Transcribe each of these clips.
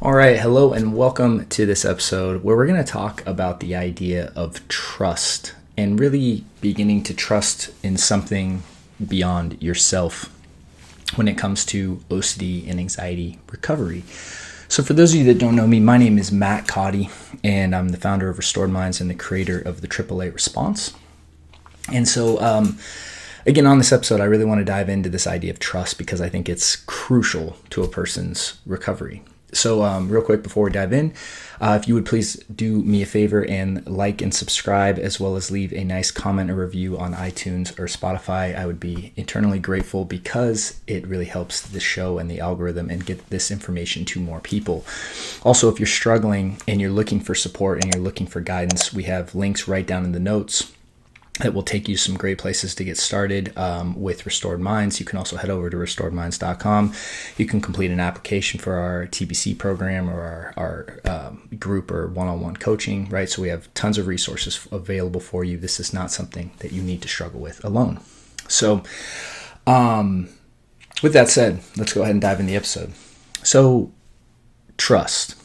All right, hello and welcome to this episode where we're going to talk about the idea of trust and really beginning to trust in something beyond yourself when it comes to OCD and anxiety recovery. So for those of you that don't know me, my name is Matt Codde, and I'm the founder of Restored Minds and the creator of the AAA Response. And so, again, on this episode, I really want to dive into this idea of trust because I think it's crucial to a person's recovery. So real quick before we dive in, if you would please do me a favor and like and subscribe, as well as leave a nice comment or review on iTunes or Spotify. I would be eternally grateful because it really helps the show and the algorithm and get this information to more people. Also, if you're struggling and you're looking for support and you're looking for guidance, we have links right down in the notes that will take you some great places to get started with Restored Minds. You can also head over to restoredminds.com. You can complete an application for our TBC program or our group or one-on-one coaching, right? So we have tons of resources available for you. This is not something that you need to struggle with alone. So with that said, let's go ahead and dive in the episode. So trust.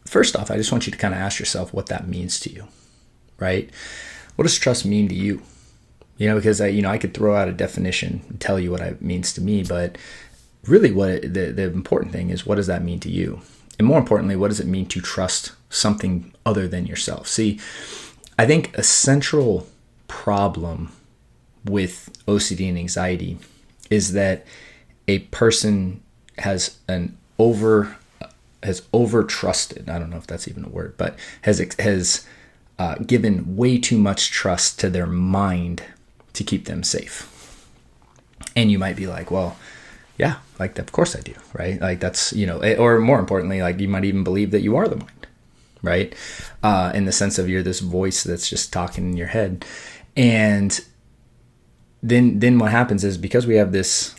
First off, I just want you to kind of ask yourself what that means to you. Right? What does trust mean to you? Because I could throw out a definition and tell you what it means to me, but really the important thing is, what does that mean to you? And more importantly, what does it mean to trust something other than yourself? See, I think a central problem with OCD and anxiety is that a person has over trusted, I don't know if that's even a word, but has given way too much trust to their mind to keep them safe. And you might be like, well, yeah, like, of course I do, right? Like, that's, or more importantly, like, you might even believe that you are the mind, right? In the sense of you're this voice that's just talking in your head. And then what happens is, because we have this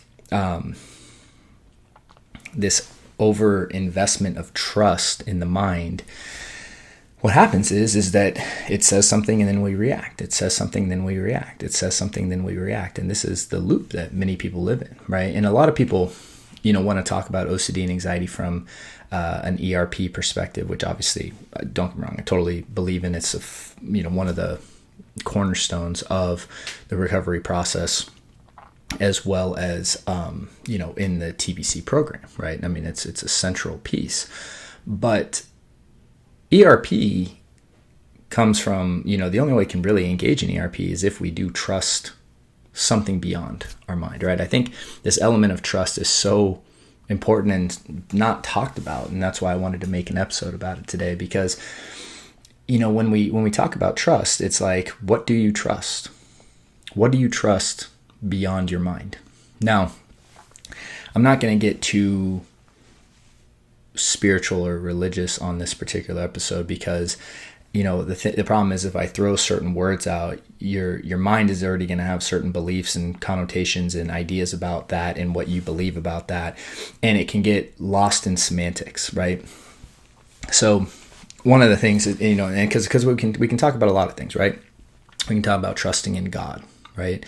over investment of trust in the mind, what happens is that it says something and then we react. It says something, then we react. It says something, then we react. And this is the loop that many people live in, right? And a lot of people, want to talk about OCD and anxiety from an ERP perspective, which obviously, don't get me wrong, I totally believe in. It's one of the cornerstones of the recovery process, as well as in the TBC program, right? I mean, it's a central piece, but ERP comes from, the only way we can really engage in ERP is if we do trust something beyond our mind, right? I think this element of trust is so important and not talked about, and that's why I wanted to make an episode about it today, because, when we talk about trust, it's like, what do you trust? What do you trust beyond your mind? Now, I'm not going to get too spiritual or religious on this particular episode, because the problem is, if I throw certain words out, your mind is already going to have certain beliefs and connotations and ideas about that and what you believe about that, and it can get lost in semantics, right? So one of the things that, and because we can talk about a lot of things, right? We can talk about trusting in God, right?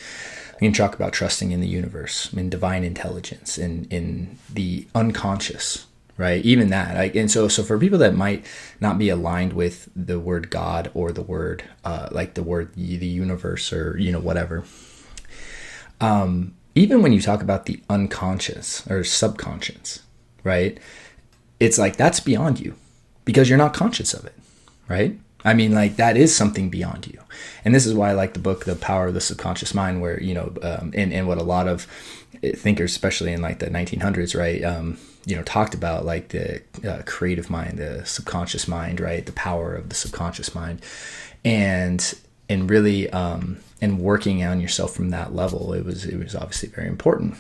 We can talk about trusting in the universe, in divine intelligence, in the unconscious, right? Even that. And so for people that might not be aligned with the word God or the word, like the word, the universe, or, whatever. Even when you talk about the unconscious or subconscious, right? It's like, that's beyond you because you're not conscious of it, right? I mean, like, that is something beyond you. And this is why I like the book, The Power of the Subconscious Mind, where, and what a lot of thinkers, especially in like the 1900s, right, talked about, like, the creative mind, the subconscious mind, right, the power of the subconscious mind, and really, and working on yourself from that level. It was obviously very important,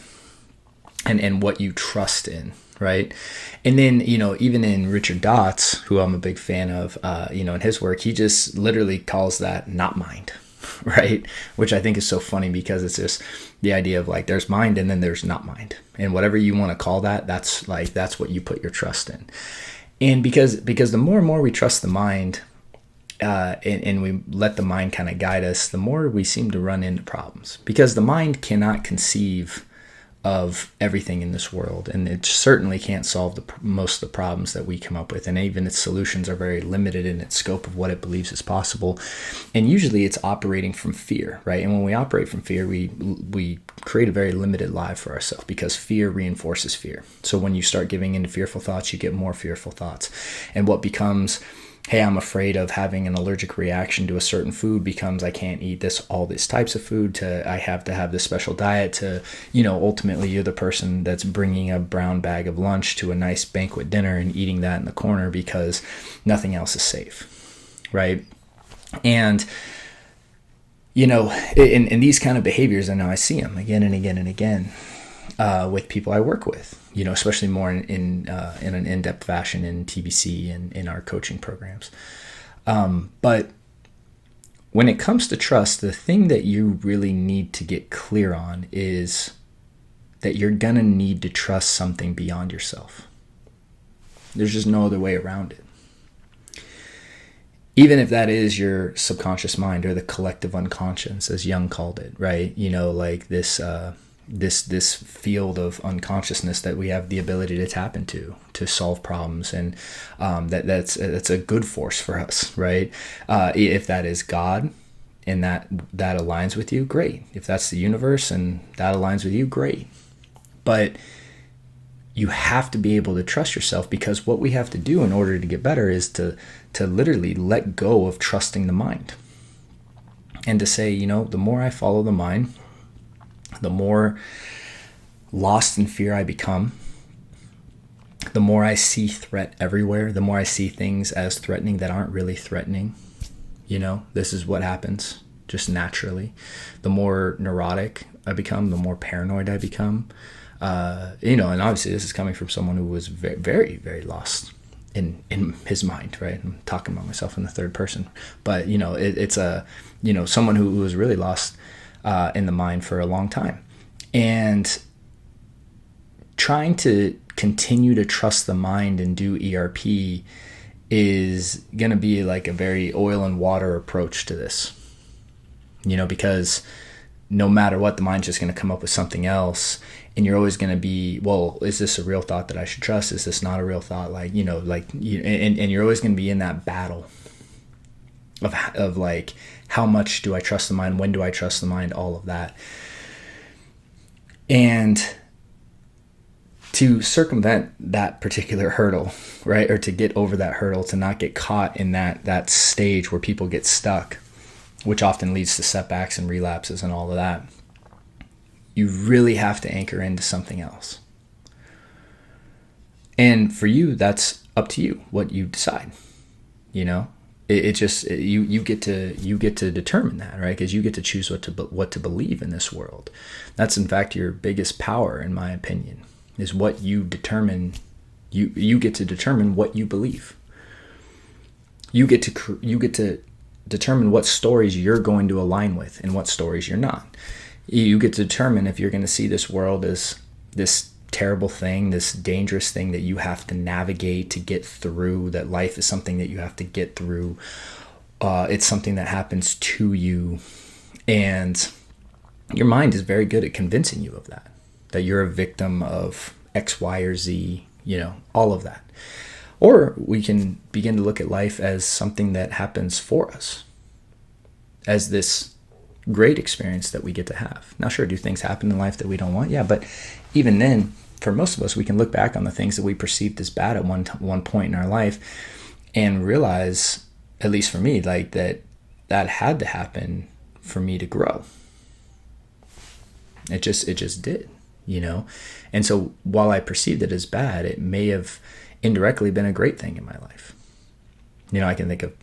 and what you trust in, right? And then, even in Richard Dott's, who I'm a big fan of, in his work, he just literally calls that not mind, right? Which I think is so funny, because it's just the idea of, like, there's mind and then there's not mind. And whatever you want to call that, that's what you put your trust in. And because the more and more we trust the mind, and we let the mind kind of guide us, the more we seem to run into problems, because the mind cannot conceive of everything in this world, and it certainly can't solve most of the problems that we come up with, and even its solutions are very limited in its scope of what it believes is possible. And usually it's operating from fear, right? And when we operate from fear, we create a very limited life for ourselves, because fear reinforces fear. So when you start giving into fearful thoughts, you get more fearful thoughts, and what becomes, hey, I'm afraid of having an allergic reaction to a certain food, becomes I can't eat all these types of food, to I have to have this special diet, to, ultimately you're the person that's bringing a brown bag of lunch to a nice banquet dinner and eating that in the corner because nothing else is safe, right? And, in these kind of behaviors, I know I see them again and again and again with people I work with, especially more in an in-depth fashion in TBC and in our coaching programs. But when it comes to trust, the thing that you really need to get clear on is that you're going to need to trust something beyond yourself. There's just no other way around it. Even if that is your subconscious mind, or the collective unconscious, as Jung called it, right? Like this field of unconsciousness that we have the ability to tap into to solve problems, and that's a good force for us, right? If that is God and that aligns with you, great. If that's the universe and that aligns with you, great. But you have to be able to trust yourself, because what we have to do in order to get better is to literally let go of trusting the mind, and to say, the more I follow the mind, the more lost in fear I become, the more I see threat everywhere, the more I see things as threatening that aren't really threatening. This is what happens just naturally. The more neurotic I become, the more paranoid I become. And obviously this is coming from someone who was very, very, very lost in his mind, right? I'm talking about myself in the third person, but it's someone who was really lost in the mind for a long time, and trying to continue to trust the mind and do ERP is going to be like a very oil and water approach to this, because no matter what, the mind's just going to come up with something else. And you're always going to be, well, is this a real thought that I should trust? Is this not a real thought? And you're always going to be in that battle of like, how much do I trust the mind? When do I trust the mind? All of that. And to circumvent that particular hurdle, right? Or to get over that hurdle, to not get caught in that stage where people get stuck, which often leads to setbacks and relapses and all of that. You really have to anchor into something else. And for you, that's up to you, what you decide. You get to determine that, right? Because you get to choose what to believe in this world. That's in fact your biggest power, in my opinion, is what you determine. You get to determine what you believe. You get to determine what stories you're going to align with and what stories you're not. You get to determine if you're going to see this world as this terrible thing, this dangerous thing that you have to navigate to get through, that life is something that you have to get through. It's something that happens to you. And your mind is very good at convincing you of that you're a victim of X, Y, or Z, all of that. Or we can begin to look at life as something that happens for us, as this great experience that we get to have. Now, sure, do things happen in life that we don't want? Yeah, but even then, for most of us, we can look back on the things that we perceived as bad at one point in our life and realize, at least for me, like that had to happen for me to grow. It just did, And so while I perceived it as bad, it may have indirectly been a great thing in my life. I can think of,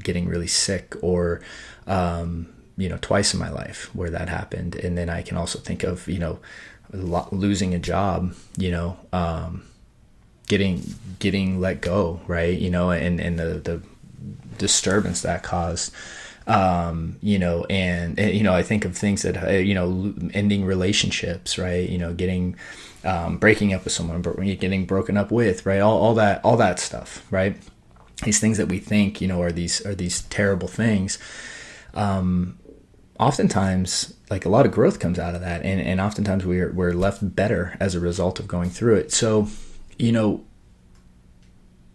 getting really sick, or twice in my life where that happened. And then I can also think of, losing a job, getting let go, right? And the disturbance that caused, and I think of things that, ending relationships, right? Getting, breaking up with someone, getting broken up with, right? All that stuff, right? These things that we think, are these terrible things. Oftentimes like a lot of growth comes out of that, and oftentimes we're left better as a result of going through it. So,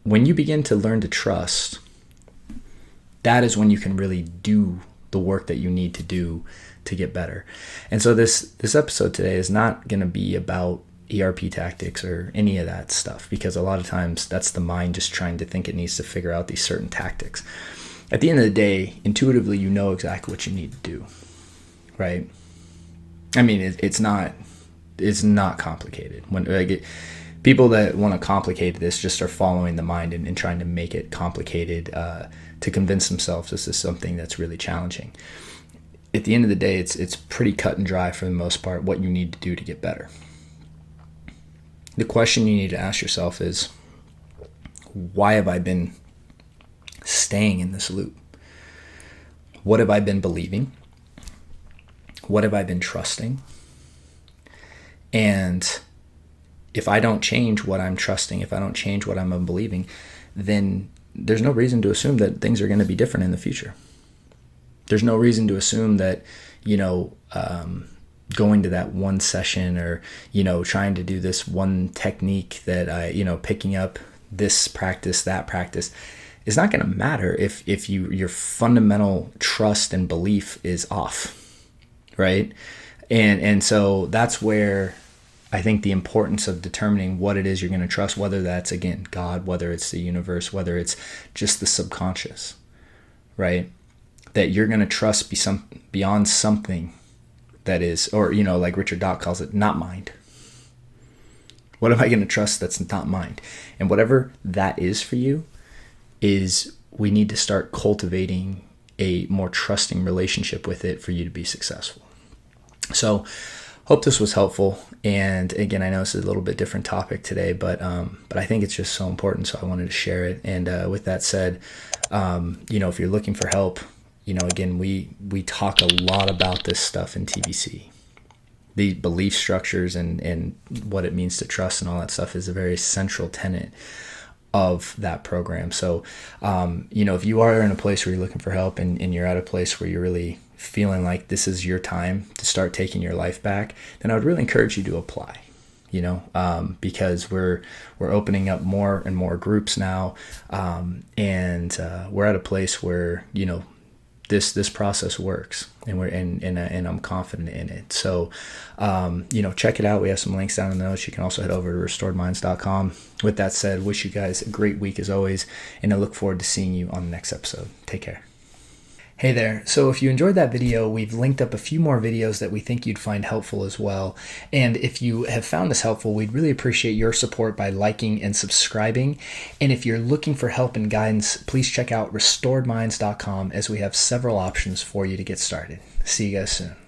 when you begin to learn to trust, that is when you can really do the work that you need to do to get better. And so this episode today is not going to be about ERP tactics or any of that stuff, because a lot of times that's the mind just trying to think it needs to figure out these certain tactics. At the end of the day, intuitively, you know exactly what you need to do, right? I mean, it's not complicated. People that want to complicate this just are following the mind and trying to make it complicated to convince themselves this is something that's really challenging. At the end of the day, it's pretty cut and dry for the most part what you need to do to get better. The question you need to ask yourself is, why have I been staying in this loop? What have I been believing? What have I been trusting? And if I don't change what I'm trusting, if I don't change what I'm believing, then there's no reason to assume that things are going to be different in the future. There's no reason to assume that, going to that one session or, trying to do this one technique that picking up this practice, that practice is not going to matter if your fundamental trust and belief is off, right? And so that's where I think the importance of determining what it is you're going to trust, whether that's, again, God, whether it's the universe, whether it's just the subconscious, right? That you're going to trust beyond something that is, or, like Richard Dock calls it, not mind. What am I going to trust that's not mind? And whatever that is for you, is we need to start cultivating a more trusting relationship with it for you to be successful. So, hope this was helpful. And again, I know it's a little bit different topic today, but I think it's just so important, so I wanted to share it. And with that said, if you're looking for help, again, we talk a lot about this stuff in TBC. The belief structures and what it means to trust and all that stuff is a very central tenet of that program. So, if you are in a place where you're looking for help and you're at a place where you're really feeling like this is your time to start taking your life back, then I would really encourage you to apply, because we're opening up more and more groups now. And we're at a place where, this process works, and I'm confident in it. So, check it out. We have some links down in the notes. You can also head over to restoredminds.com. With that said, wish you guys a great week as always, and I look forward to seeing you on the next episode. Take care. Hey there. So if you enjoyed that video, we've linked up a few more videos that we think you'd find helpful as well. And if you have found this helpful, we'd really appreciate your support by liking and subscribing. And if you're looking for help and guidance, please check out restoredminds.com, as we have several options for you to get started. See you guys soon.